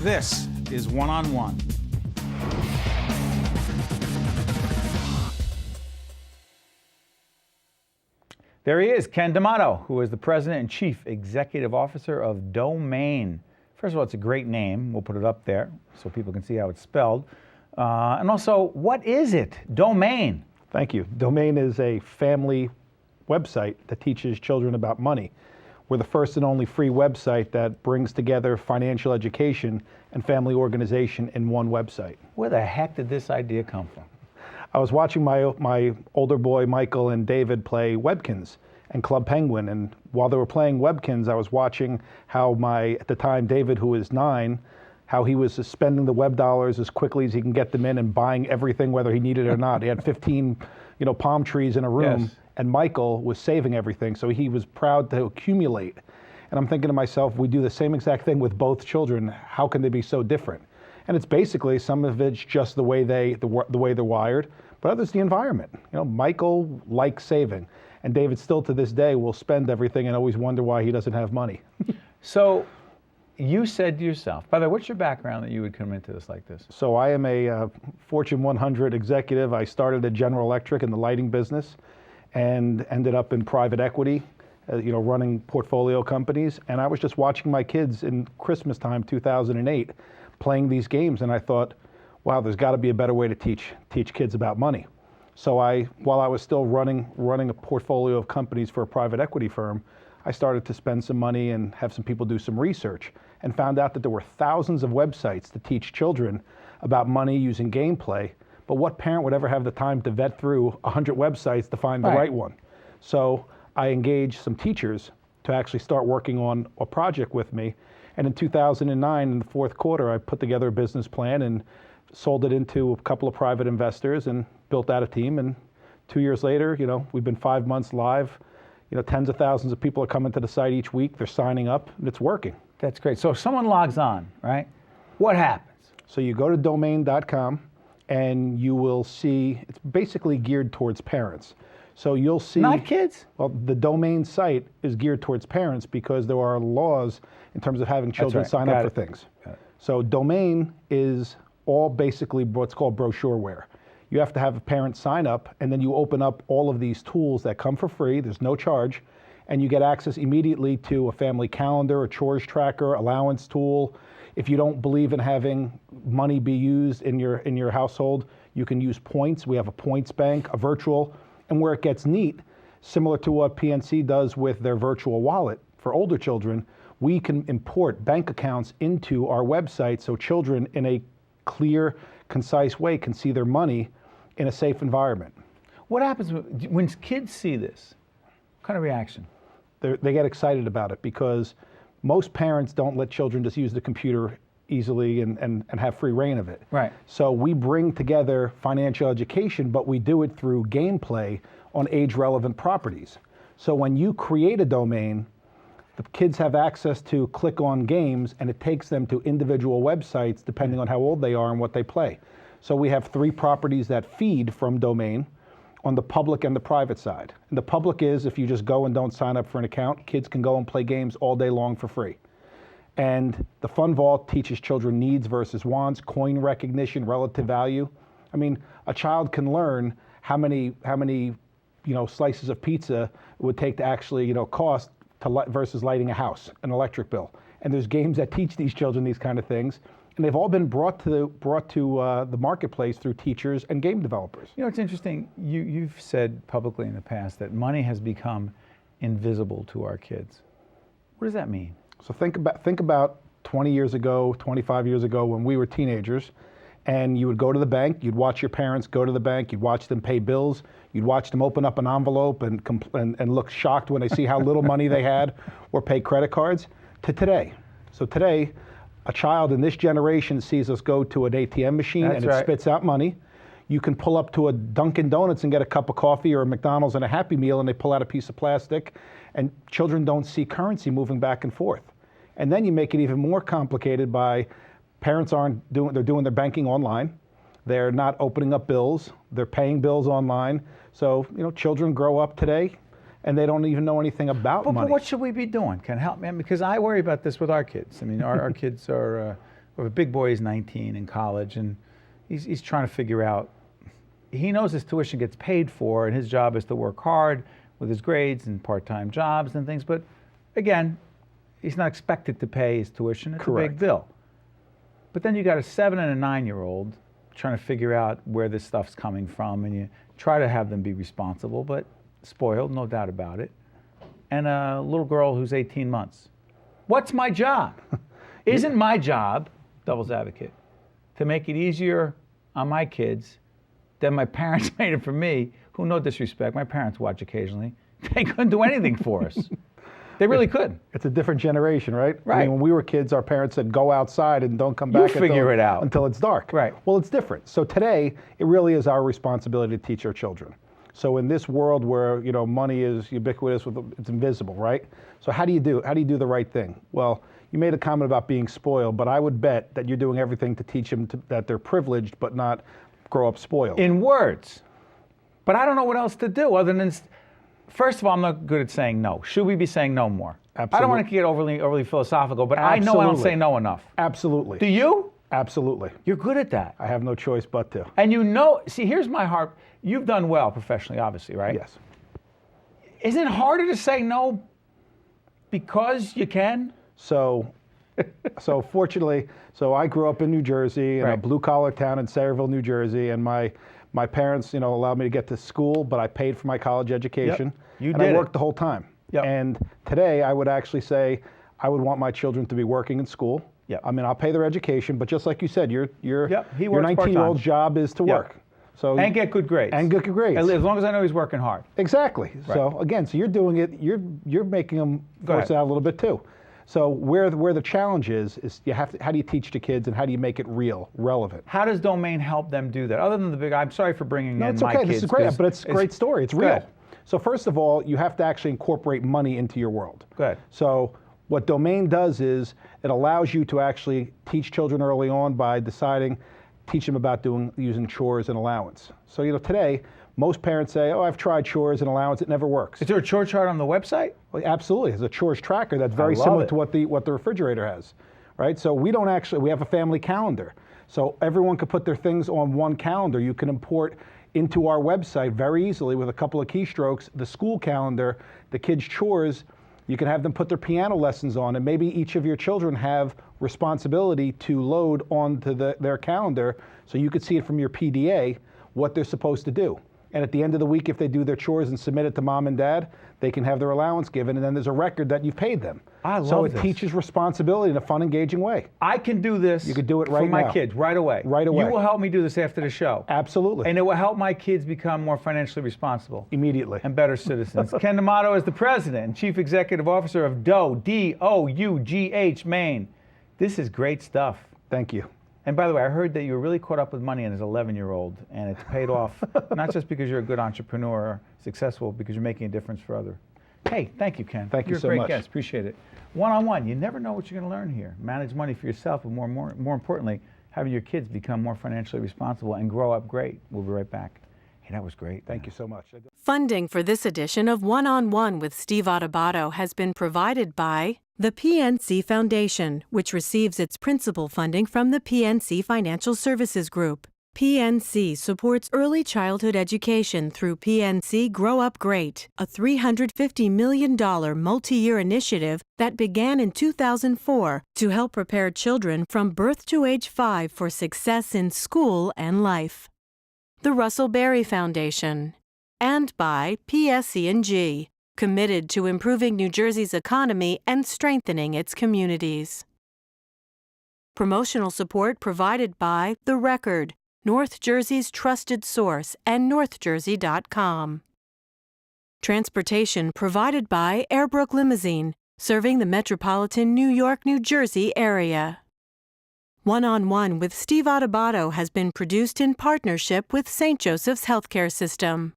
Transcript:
This is One on One. There he is, Ken D'Amato, who is the President and Chief Executive Officer of DoughMain. First of all, it's a great name. We'll put it up there so people can see how it's spelled. And also, what is it, DoughMain? Thank you. DoughMain is a family website that teaches children about money. We're the first and only free website that brings together financial education and family organization in one website. Where the heck did this idea come from? I was watching my older boy Michael and David play Webkins and Club Penguin, and while they were playing Webkins, I was watching how at the time, David, who is 9, how he was spending the web dollars as quickly as he can get them in and buying everything whether he needed it or not. He had 15 palm trees in a room. Yes. And Michael was saving everything, so he was proud to accumulate. And I'm thinking to myself, we do the same exact thing with both children. How can they be so different? And it's basically, some of it's just the way they're wired, but others the environment. Michael likes saving, and David still to this day will spend everything and always wonder why he doesn't have money. So you said to yourself, by the way, what's your background that you would come into this like this? So I am a Fortune 100 executive. I started at General Electric in the lighting business and ended up in private equity, running portfolio companies. And I was just watching my kids in Christmas time, 2008, playing these games, and I thought, wow, there's got to be a better way to teach kids about money. So while I was still running a portfolio of companies for a private equity firm, I started to spend some money and have some people do some research, and found out that there were thousands of websites to teach children about money using gameplay. But what parent would ever have the time to vet through 100 websites to find the right one? So I engaged some teachers to actually start working on a project with me. And in 2009, in the fourth quarter, I put together a business plan and sold it into a couple of private investors and built out a team. And 2 years later, we've been 5 months live. Tens of thousands of people are coming to the site each week. They're signing up, and it's working. That's great. So if someone logs on, right, what happens? So you go to DoughMain.com, and you will see, it's basically geared towards parents. So you'll see... Not kids? Well, the DoughMain site is geared towards parents because there are laws in terms of having children sign up for things. So DoughMain is all basically what's called brochureware. You have to have a parent sign up, and then you open up all of these tools that come for free, there's no charge, and you get access immediately to a family calendar, a chores tracker, allowance tool. If you don't believe in having money be used in your household, you can use points. We have a points bank, a virtual, and where it gets neat, similar to what PNC does with their virtual wallet for older children, we can import bank accounts into our website so children in a clear, concise way can see their money in a safe environment. What happens when kids see this? What kind of reaction? They get excited about it because most parents don't let children just use the computer easily and have free reign of it. Right. So we bring together financial education, but we do it through gameplay on age-relevant properties. So when you create a domain, the kids have access to click on games, and it takes them to individual websites depending on how old they are and what they play. So we have 3 properties that feed from DoughMain on the public and the private side. And the public is, if you just go and don't sign up for an account, kids can go and play games all day long for free. And the Fun Vault teaches children needs versus wants, coin recognition, relative value. I mean, a child can learn how many slices of pizza it would take to actually cost versus lighting a house, an electric bill. And there's games that teach these children these kind of things. And they've all been brought to the marketplace through teachers and game developers. It's interesting. You've said publicly in the past that money has become invisible to our kids. What does that mean? So think about 20 years ago, 25 years ago, when we were teenagers, and you would go to the bank. You'd watch your parents go to the bank. You'd watch them pay bills. You'd watch them open up an envelope and look shocked when they see how little money they had, or pay credit cards. To today. So today, a child in this generation sees us go to an ATM machine and it spits out money. You can pull up to a Dunkin' Donuts and get a cup of coffee, or a McDonald's and a Happy Meal, and they pull out a piece of plastic, and children don't see currency moving back and forth. And then you make it even more complicated by parents they're doing their banking online. They're not opening up bills. They're paying bills online. So, children grow up today and they don't even know anything about money. But what should we be doing? Can help me? Because I worry about this with our kids. I mean, our kids are We have a big boy, he's 19 in college, and he's trying to figure out, he knows his tuition gets paid for, and his job is to work hard with his grades and part-time jobs and things, but again, he's not expected to pay his tuition. It's Correct. a big bill. But then you got a 7 and a 9-year-old trying to figure out where this stuff's coming from, and you try to have them be responsible, but spoiled, no doubt about it. And a little girl who's 18 months. What's my job? Isn't my job, devil's advocate, to make it easier on my kids than my parents made it for me, who, no disrespect, my parents watch occasionally. They couldn't do anything for us. They really couldn't. It's a different generation, right? Right. I mean, when we were kids, our parents said, go outside and don't come back figure it out. until it's dark. Right. Well, it's different. So today, it really is our responsibility to teach our children. So in this world where, you know, money is ubiquitous, it's invisible, right? So how do you do the right thing? Well, you made a comment about being spoiled, but I would bet that you're doing everything to teach them that they're privileged but not grow up spoiled. In words. But I don't know what else to do other than, first of all, I'm not good at saying no. Should we be saying no more? Absolutely. I don't want to get overly philosophical, but I know I don't say no enough. Absolutely. Do you? Absolutely. You're good at that. I have no choice but to. And you know, see, here's my heart. You've done well professionally, obviously, right? Yes. Isn't it harder to say no because you can? So fortunately, I grew up in New Jersey, in a Right. blue-collar town in Sayreville, New Jersey, and my parents, you know, allowed me to get to school, but I paid for my college education. Yep. You and did I it. worked the whole time. Yep. And today, I would actually say I would want my children to be working in school. Yep. I mean, I'll pay their education, but just like you said, your Yep, he works 19-year-old's job is to Yep. work. So And get good grades. and good grades. As long as I know he's working hard. Exactly. Right. So again, so you're doing it. You're making them Go force ahead. it out a little bit too. So where the challenge is you have to, how do you teach the kids and how do you make it real, relevant? How does DoughMain help them do that? Other than the big, I'm sorry for bringing No, in it's my okay. kids. This is great, 'cause but it's a great story. It's Go real. ahead. So first of all, you have to actually incorporate money into your world. Go ahead. So what DoughMain does is it allows you to actually teach children early on by teach them about using chores and allowance. So you know today, most parents say, "Oh, I've tried chores and allowance; it never works." Is there a chore chart on the website? Well, absolutely, there's a chores tracker that's very love similar it. to what the refrigerator has, right? So we have a family calendar, so everyone can put their things on one calendar. You can import into our website very easily with a couple of keystrokes the school calendar, the kids' chores. You can have them put their piano lessons on, and maybe each of your children have responsibility to load onto their calendar so you could see it from your PDA what they're supposed to do. And at the end of the week, if they do their chores and submit it to mom and dad, they can have their allowance given, and then there's a record that you've paid them. I love So it this. teaches responsibility in a fun, engaging way. I can do this. You could do it for right my now. kids right away. Right away. You will help me do this after the show. Absolutely. And it will help my kids become more financially responsible Immediately. and better citizens. Ken D'Amato is the president and chief executive officer of DoughMain. Maine. This is great stuff. Thank you. And by the way, I heard that you were really caught up with money as an 11-year-old, and it's paid off, not just because you're a good entrepreneur or successful, because you're making a difference for others. Hey, thank you, Ken. Thank you You're so a great much. guest. Appreciate it. One-on-one, you never know what you're going to learn here. Manage money for yourself, and more importantly, having your kids become more financially responsible and grow up great. We'll be right back. Hey, that was great. Thank you so much. Funding for this edition of One-on-One with Steve Adubato has been provided by the PNC Foundation, which receives its principal funding from the PNC Financial Services Group. PNC supports early childhood education through PNC Grow Up Great, a $350 million multi-year initiative that began in 2004 to help prepare children from birth to age 5 for success in school and life. The Russell Berry Foundation, and by PSE&G, committed to improving New Jersey's economy and strengthening its communities. Promotional support provided by The Record, North Jersey's trusted source, and northjersey.com. Transportation provided by Airbrook Limousine, serving the metropolitan New York, New Jersey area. One-on-One with Steve Adubato has been produced in partnership with St. Joseph's Healthcare System.